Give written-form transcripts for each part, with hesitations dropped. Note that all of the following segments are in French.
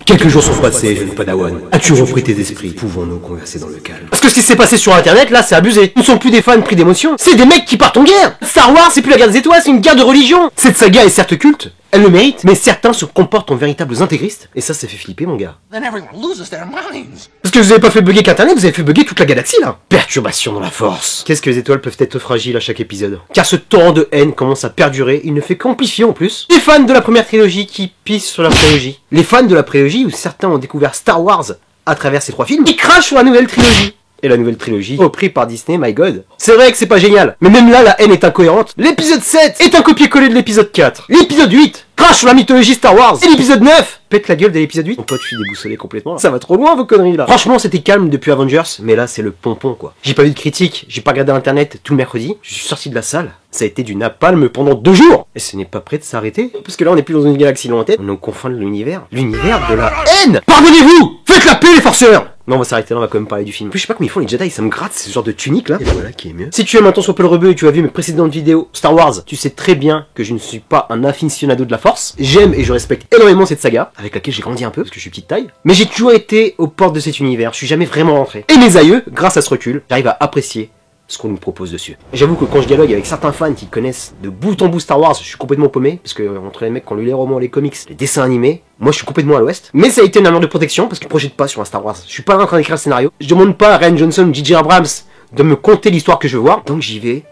Quelques jours sont passés, jeune Padawan. As-tu repris tes esprits? Pouvons-nous converser dans le calme? Parce que ce qui s'est passé sur internet, là, c'est abusé. Nous ne sommes plus des fans pris d'émotion. C'est des mecs qui partent en guerre. Star Wars, c'est plus la guerre des étoiles, c'est une guerre de religion. Cette saga est certes culte, elle le mérite, mais certains se comportent en véritables intégristes. Et ça fait flipper, mon gars. Parce que vous avez pas fait bugger qu'internet, vous avez fait bugger toute la galaxie, là. Perturbation dans la force. Qu'est-ce que les étoiles peuvent être fragiles à chaque épisode? Car ce torrent de haine commence à perdurer, il ne fait qu'amplifier en plus. Les fans de la première trilogie qui pissent sur la prélogie. Les fans de la prélogie où certains ont découvert Star Wars à travers ces 3 films, qui crachent sur la nouvelle trilogie. Et la nouvelle trilogie, repris par Disney, my god. C'est vrai que c'est pas génial, mais même là, la haine est incohérente. L'épisode 7 est un copier-coller de l'épisode 4. L'épisode 8 crache sur la mythologie Star Wars. Et l'épisode 9 pète la gueule de l'épisode 8. Mon pote, je suis déboussolé complètement. Ça va trop loin, vos conneries, là. Franchement, c'était calme depuis Avengers, mais là, c'est le pompon, quoi. J'ai pas vu de critique, j'ai pas regardé internet tout le mercredi. Je suis sorti de la salle. Ça a été du napalm pendant 2 jours. Et ce n'est pas prêt de s'arrêter. Parce que là, on est plus dans une galaxie lointaine. On est au confin de l'univers. L'univers de la haine. Pardonnez-vous! Faites la paix, les forceurs! Non, on va s'arrêter là, on va quand même parler du film. En plus, je sais pas comment ils font les Jedi, ça me gratte ce genre de tunique là. Et voilà qui est mieux. Si tu aimes un temps sur Paul Rebeu et tu as vu mes précédentes vidéos Star Wars, tu sais très bien que je ne suis pas un aficionado de la Force. J'aime et je respecte énormément cette saga, avec laquelle j'ai grandi un peu, parce que je suis petite taille. Mais j'ai toujours été aux portes de cet univers, je suis jamais vraiment rentré. Et mes aïeux, grâce à ce recul, j'arrive à apprécier ce qu'on nous propose dessus. J'avoue que quand je dialogue avec certains fans qui connaissent de bout en bout Star Wars, je suis complètement paumé, parce que entre les mecs qui ont lu les romans, les comics, les dessins animés, moi je suis complètement à l'ouest. Mais ça a été une armure de protection, parce que je projette pas sur un Star Wars. Je suis pas en train d'écrire le scénario. Je demande pas à Rian Johnson ou J.J. Abrams de me conter l'histoire que je veux voir, donc j'y vais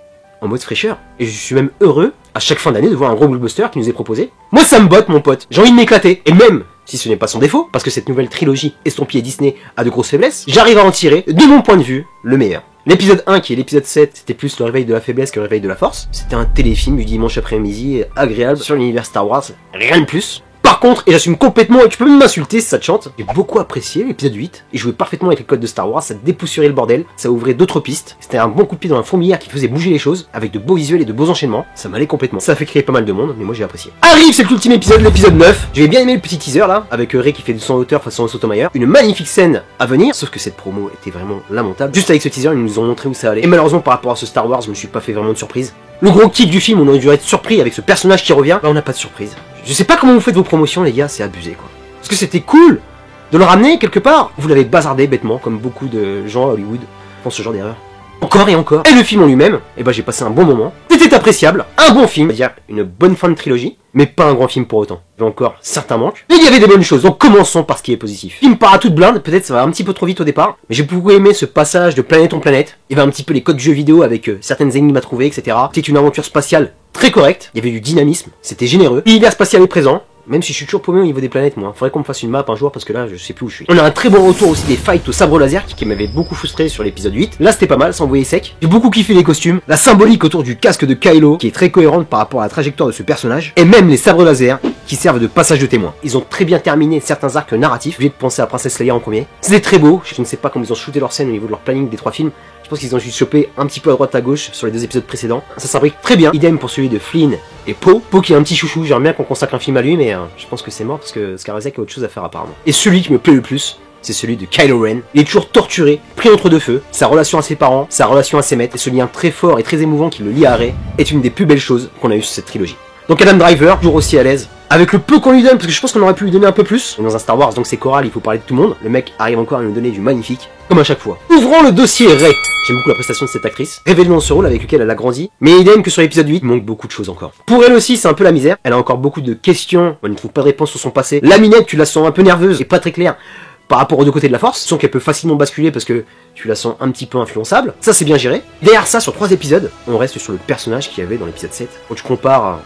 en mode fraîcheur. Et je suis même heureux, à chaque fin d'année, de voir un gros blockbuster qui nous est proposé. Moi ça me botte, mon pote. J'ai envie de m'éclater. Et même si ce n'est pas son défaut, parce que cette nouvelle trilogie estampillée Disney a de grosses faiblesses, j'arrive à en tirer, de mon point de vue, le meilleur. L'épisode 1, qui est l'épisode 7, c'était plus le réveil de la faiblesse que le réveil de la force. C'était un téléfilm du dimanche après-midi, agréable, sur l'univers Star Wars, rien de plus. Par contre, et j'assume complètement, et tu peux même m'insulter si ça te chante, j'ai beaucoup apprécié l'épisode 8, il jouait parfaitement avec les codes de Star Wars, ça dépoussiérait le bordel, ça ouvrait d'autres pistes, c'était un bon coup de pied dans la fourmilière qui faisait bouger les choses, avec de beaux visuels et de beaux enchaînements, ça m'allait complètement. Ça a fait créer pas mal de monde, mais moi j'ai apprécié. Arrive cet ultime épisode, l'épisode 9, j'avais bien aimé le petit teaser là, avec Rey qui fait de son hauteur face à Sotomayor, une magnifique scène à venir, sauf que cette promo était vraiment lamentable. Juste avec ce teaser, ils nous ont montré où ça allait, et malheureusement par rapport à ce Star Wars, je me suis pas fait vraiment de surprise. Le gros kick du film, on aurait dû être surpris avec ce personnage qui revient, là on n'a pas de surprise. Je sais pas comment vous faites vos promotions les gars, c'est abusé quoi. Parce que c'était cool de le ramener quelque part. Vous l'avez bazardé bêtement, comme beaucoup de gens à Hollywood font ce genre d'erreur. Encore et encore. Et le film en lui-même, eh ben j'ai passé un bon moment. C'était appréciable, un bon film, c'est-à-dire une bonne fin de trilogie, mais pas un grand film pour autant. Il y avait encore certains manques, mais il y avait des bonnes choses, donc commençons par ce qui est positif. Film part à toute blinde, peut-être ça va un petit peu trop vite au départ, mais j'ai beaucoup aimé ce passage de planète en planète. Il y avait un petit peu les codes jeux vidéo avec certaines énigmes à trouver, etc. C'était une aventure spatiale très correcte, il y avait du dynamisme, c'était généreux. L'univers spatial est présent. Même si je suis toujours paumé au niveau des planètes, moi. Faudrait qu'on me fasse une map un jour parce que là, je sais plus où je suis. On a un très bon retour aussi des fights au sabre laser qui m'avait beaucoup frustré sur l'épisode 8. Là, c'était pas mal, ça envoyait sec. J'ai beaucoup kiffé les costumes. La symbolique autour du casque de Kylo qui est très cohérente par rapport à la trajectoire de ce personnage. Et même les sabres laser qui servent de passage de témoin. Ils ont très bien terminé certains arcs narratifs. J'ai pensé à Princess Leia en premier. C'était très beau. Je ne sais pas comment ils ont shooté leur scène au niveau de leur planning des 3 films. Je pense qu'ils ont juste chopé un petit peu à droite à gauche sur les 2 épisodes précédents. Ça s'imbrique très bien. Idem pour celui de Flynn et Poe. Poe qui est un petit chouchou. J'aimerais bien qu'on consacre un film à lui, mais je pense que c'est mort parce que Scarlett a autre chose à faire apparemment. Et celui qui me plaît le plus, c'est celui de Kylo Ren. Il est toujours torturé, pris entre 2 feux. Sa relation à ses parents, sa relation à ses maîtres, et ce lien très fort et très émouvant qui le lie à Rey est une des plus belles choses qu'on a eues sur cette trilogie. Donc Adam Driver, toujours aussi à l'aise, avec le peu qu'on lui donne, parce que je pense qu'on aurait pu lui donner un peu plus. Dans un Star Wars, donc c'est choral, il faut parler de tout le monde. Le mec arrive encore à nous donner du magnifique, comme à chaque fois. Ouvrons le dossier Rey. J'aime beaucoup la prestation de cette actrice, révélée dans ce rôle avec lequel elle a grandi, mais idem que sur l'épisode 8, il manque beaucoup de choses encore. Pour elle aussi, c'est un peu la misère, elle a encore beaucoup de questions, elle ne trouve pas de réponse sur son passé. La minette, tu la sens un peu nerveuse et pas très claire par rapport aux 2 côtés de la force, sens qu'elle peut facilement basculer parce que tu la sens un petit peu influençable. Ça c'est bien géré. Derrière ça, sur 3 épisodes, on reste sur le personnage qu'il y avait dans l'épisode 7. Quand tu compares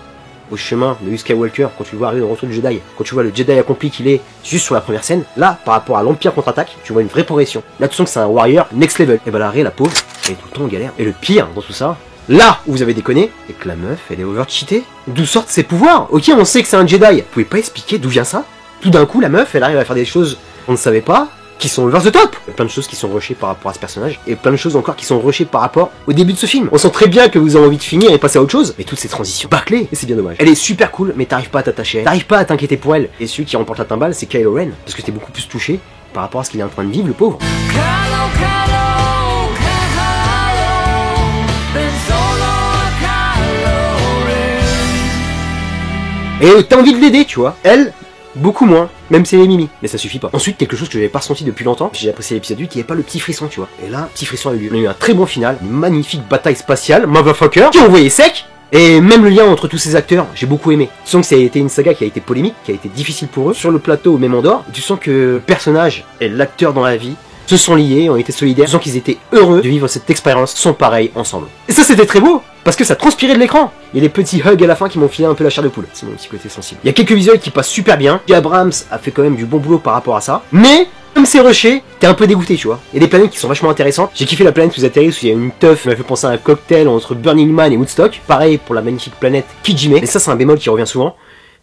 au chemin de Luke Skywalker, quand tu le vois arriver dans le retour du Jedi, quand tu vois le Jedi accompli qu'il est juste sur la première scène, là, par rapport à l'Empire contre-attaque, tu vois une vraie progression. Là, tu sens que c'est un warrior next level. Et bah la Rey, la pauvre, elle est tout le temps en galère. Et le pire dans tout ça, là où vous avez déconné, c'est que la meuf, elle est over-cheatée. D'où sortent ses pouvoirs? Ok, on sait que c'est un Jedi. Vous pouvez pas expliquer d'où vient ça? Tout d'un coup, la meuf, elle arrive à faire des choses qu'on ne savait pas, qui sont over the top. Il y a plein de choses qui sont rushées par rapport à ce personnage, et plein de choses encore qui sont rushées par rapport au début de ce film. On sent très bien que vous avez envie de finir et passer à autre chose, mais toutes ces transitions bâclées, et c'est bien dommage. Elle est super cool, mais t'arrives pas à t'attacher, t'arrives pas à t'inquiéter pour elle. Et celui qui remporte la timbale, c'est Kylo Ren, parce que t'es beaucoup plus touché par rapport à ce qu'il est en train de vivre, le pauvre. Et t'as envie de l'aider, tu vois. Elle, beaucoup moins, même si elle est mimi, mais ça suffit pas. Ensuite, quelque chose que j'avais pas ressenti depuis longtemps, j'ai apprécié l'épisode 8, il n'y avait pas le petit frisson, tu vois. Et là, petit frisson a eu lieu. On a eu un très bon final, une magnifique bataille spatiale, motherfucker, qui ont envoyé sec. Et même le lien entre tous ces acteurs, j'ai beaucoup aimé. Tu sens que ça a été une saga qui a été polémique, qui a été difficile pour eux. Sur le plateau, même en dehors, tu sens que le personnage et l'acteur dans la vie se sont liés, ont été solidaires. Tu sens qu'ils étaient heureux de vivre cette expérience, sont pareils ensemble. Et ça, c'était très beau, parce que ça transpirait de l'écran. Il y a des petits hugs à la fin qui m'ont filé un peu la chair de poule. C'est mon petit côté sensible. Il y a quelques visuels qui passent super bien. Abrams a fait quand même du bon boulot par rapport à ça. Mais, comme c'est rushé, t'es un peu dégoûté, tu vois. Il y a des planètes qui sont vachement intéressantes. J'ai kiffé la planète où vous atterrissez, où il y a une teuf qui m'a fait penser à un cocktail entre Burning Man et Woodstock. Pareil pour la magnifique planète Kijime. Et ça, c'est un bémol qui revient souvent.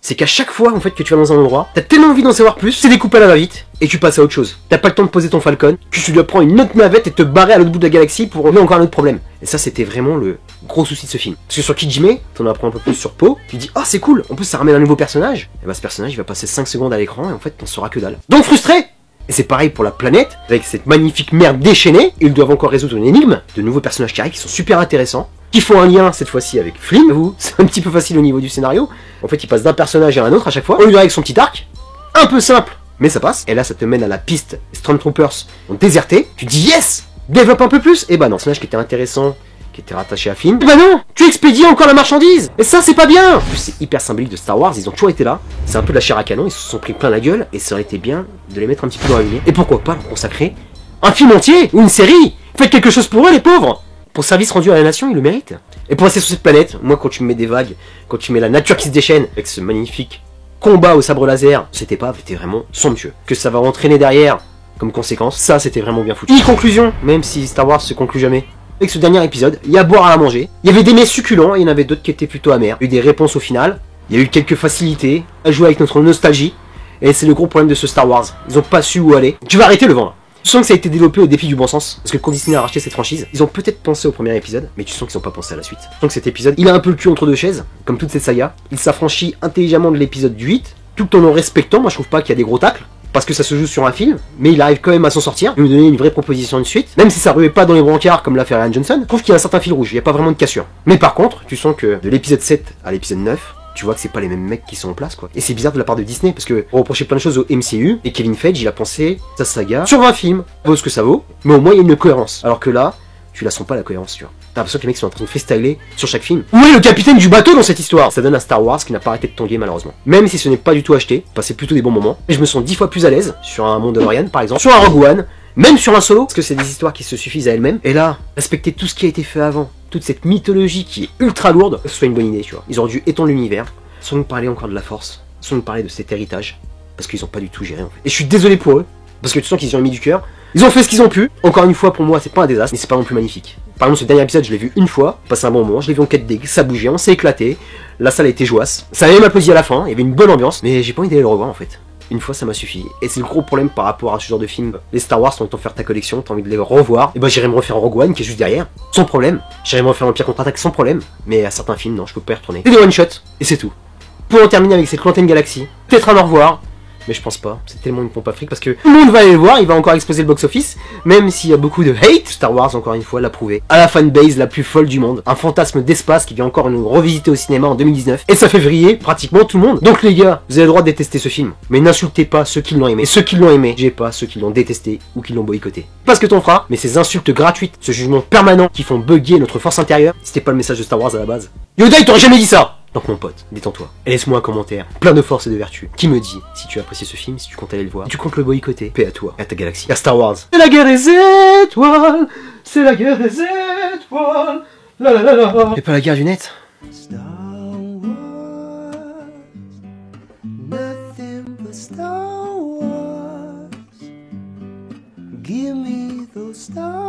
C'est qu'à chaque fois en fait que tu vas dans un endroit, t'as tellement envie d'en savoir plus, c'est découpé à la va-vite, et tu passes à autre chose. T'as pas le temps de poser ton Falcon, que tu dois prendre une autre navette et te barrer à l'autre bout de la galaxie pour régler encore un autre problème. Et ça c'était vraiment le gros souci de ce film. Parce que sur Kijime, t'en apprends un peu plus sur Poe, tu dis ah c'est cool, en plus ça ramène un nouveau personnage, et bah ce personnage il va passer 5 secondes à l'écran et en fait t'en sauras que dalle. Donc frustré. Et c'est pareil pour la planète, avec cette magnifique merde déchaînée, ils doivent encore résoudre une énigme, de nouveaux personnages qui arrivent qui sont super intéressants, qui font un lien cette fois-ci avec Flynn, vous, c'est un petit peu facile au niveau du scénario, en fait il passe d'un personnage à un autre à chaque fois, on lui avec son petit arc, un peu simple, mais ça passe, et là ça te mène à la piste, les Stormtroopers ont déserté, tu dis yes, développe un peu plus, et bah non, personnage qui était intéressant, qui était rattaché à Flynn, et bah non, tu expédies encore la marchandise, et ça c'est pas bien. En plus c'est hyper symbolique de Star Wars, ils ont toujours été là, c'est un peu de la chair à canon, ils se sont pris plein la gueule, et ça aurait été bien de les mettre un petit peu dans la lumière, et pourquoi pas leur consacrer un film entier, ou une série, faites quelque chose pour eux les pauvres. Pour service rendu à la nation, ils le méritent. Et pour rester sur cette planète, moi quand tu me mets des vagues, quand tu mets la nature qui se déchaîne, avec ce magnifique combat au sabre laser, c'était vraiment somptueux. Que ça va entraîner derrière, comme conséquence, ça c'était vraiment bien foutu. Conclusion, même si Star Wars se conclut jamais. Avec ce dernier épisode, il y a à boire à manger, il y avait des mets succulents, et il y en avait d'autres qui étaient plutôt amers. Il y a eu des réponses au final, il y a eu quelques facilités à jouer avec notre nostalgie, et c'est le gros problème de ce Star Wars. Ils ont pas su où aller. Tu vas arrêter le vent là. Tu sens que ça a été développé au défi du bon sens, parce que quand Disney a racheté cette franchise, ils ont peut-être pensé au premier épisode, mais tu sens qu'ils n'ont pas pensé à la suite. Tu sens que cet épisode, il a un peu le cul entre deux chaises, comme toute cette saga. Il s'affranchit intelligemment de l'épisode du 8, tout en respectant, moi je trouve pas qu'il y a des gros tacles, parce que ça se joue sur un film, mais il arrive quand même à s'en sortir, il nous donner une vraie proposition de suite, même si ça ruait pas dans les brancards comme l'a fait Rian Johnson, je trouve qu'il y a un certain fil rouge, il n'y a pas vraiment de cassure. Mais par contre, tu sens que de l'épisode 7 à l'épisode 9, tu vois que c'est pas les mêmes mecs qui sont en place quoi. Et c'est bizarre de la part de Disney parce que on reprochait plein de choses au MCU et Kevin Feige il a pensé sa saga sur 20 films, ça vaut ce que ça vaut, mais au moins il y a une cohérence. Alors que là, tu la sens pas la cohérence, tu vois. T'as l'impression que les mecs sont en train de freestyler sur chaque film. Où est le capitaine du bateau dans cette histoire? Ça donne un Star Wars qui n'a pas arrêté de tanguer malheureusement. Même si ce n'est pas du tout acheté, passer plutôt des bons moments. Et je me sens 10 fois plus à l'aise sur un Mandalorian par exemple, sur un Rogue One, même sur un Solo, parce que c'est des histoires qui se suffisent à elles-mêmes. Et là, respecter tout ce qui a été fait avant, toute cette mythologie qui est ultra lourde, ce soit une bonne idée, tu vois. Ils auraient dû étendre l'univers. Sans nous parler encore de la force, sans nous parler de cet héritage, parce qu'ils ont pas du tout géré en fait. Et je suis désolé pour eux, parce que tu sens qu'ils y ont mis du cœur. Ils ont fait ce qu'ils ont pu. Encore une fois, pour moi, c'est pas un désastre, mais c'est pas non plus magnifique. Par exemple, ce dernier épisode, je l'ai vu une fois, passé un bon moment, je l'ai vu en 4D, ça bougeait, on s'est éclaté, la salle a été joasse, ça a même applaudi à la fin, il y avait une bonne ambiance, mais j'ai pas envie d'aller le revoir en fait. Une fois ça m'a suffi. Et c'est le gros problème par rapport à ce genre de film. Les Star Wars, t'as envie de faire ta collection, t'as envie de les revoir. Et bah j'irai me refaire Rogue One qui est juste derrière, sans problème. J'irai me refaire Empire contre-attaque sans problème. Mais à certains films, non, je peux pas y retourner. C'est des one-shots, et c'est tout. Pour en terminer avec cette lointaine galaxie, peut-être un au revoir, mais je pense pas, c'est tellement une pompe à fric parce que tout le monde va aller le voir, il va encore exploser le box-office, même s'il y a beaucoup de hate, Star Wars encore une fois l'a prouvé, à la fanbase la plus folle du monde, un fantasme d'espace qui vient encore nous revisiter au cinéma en 2019, et ça fait vriller pratiquement tout le monde. Donc les gars, vous avez le droit de détester ce film, mais n'insultez pas ceux qui l'ont aimé, et ceux qui l'ont aimé, j'ai pas ceux qui l'ont détesté ou qui l'ont boycotté. Pas ce que t'en feras, mais ces insultes gratuites, ce jugement permanent qui font bugger notre force intérieure, c'était pas le message de Star Wars à la base. Yoda il t'aurait jamais dit ça. Donc mon pote, détends-toi. Et laisse-moi un commentaire, plein de force et de vertu, qui me dit si tu as apprécié ce film, si tu comptes aller le voir, si tu comptes le boycotter, paix à toi, et à ta galaxie, à Star Wars. C'est la guerre des étoiles, c'est la guerre des étoiles, la la la la. C'est pas la guerre du net. Star Wars, nothing but Star Wars. Give me those stars.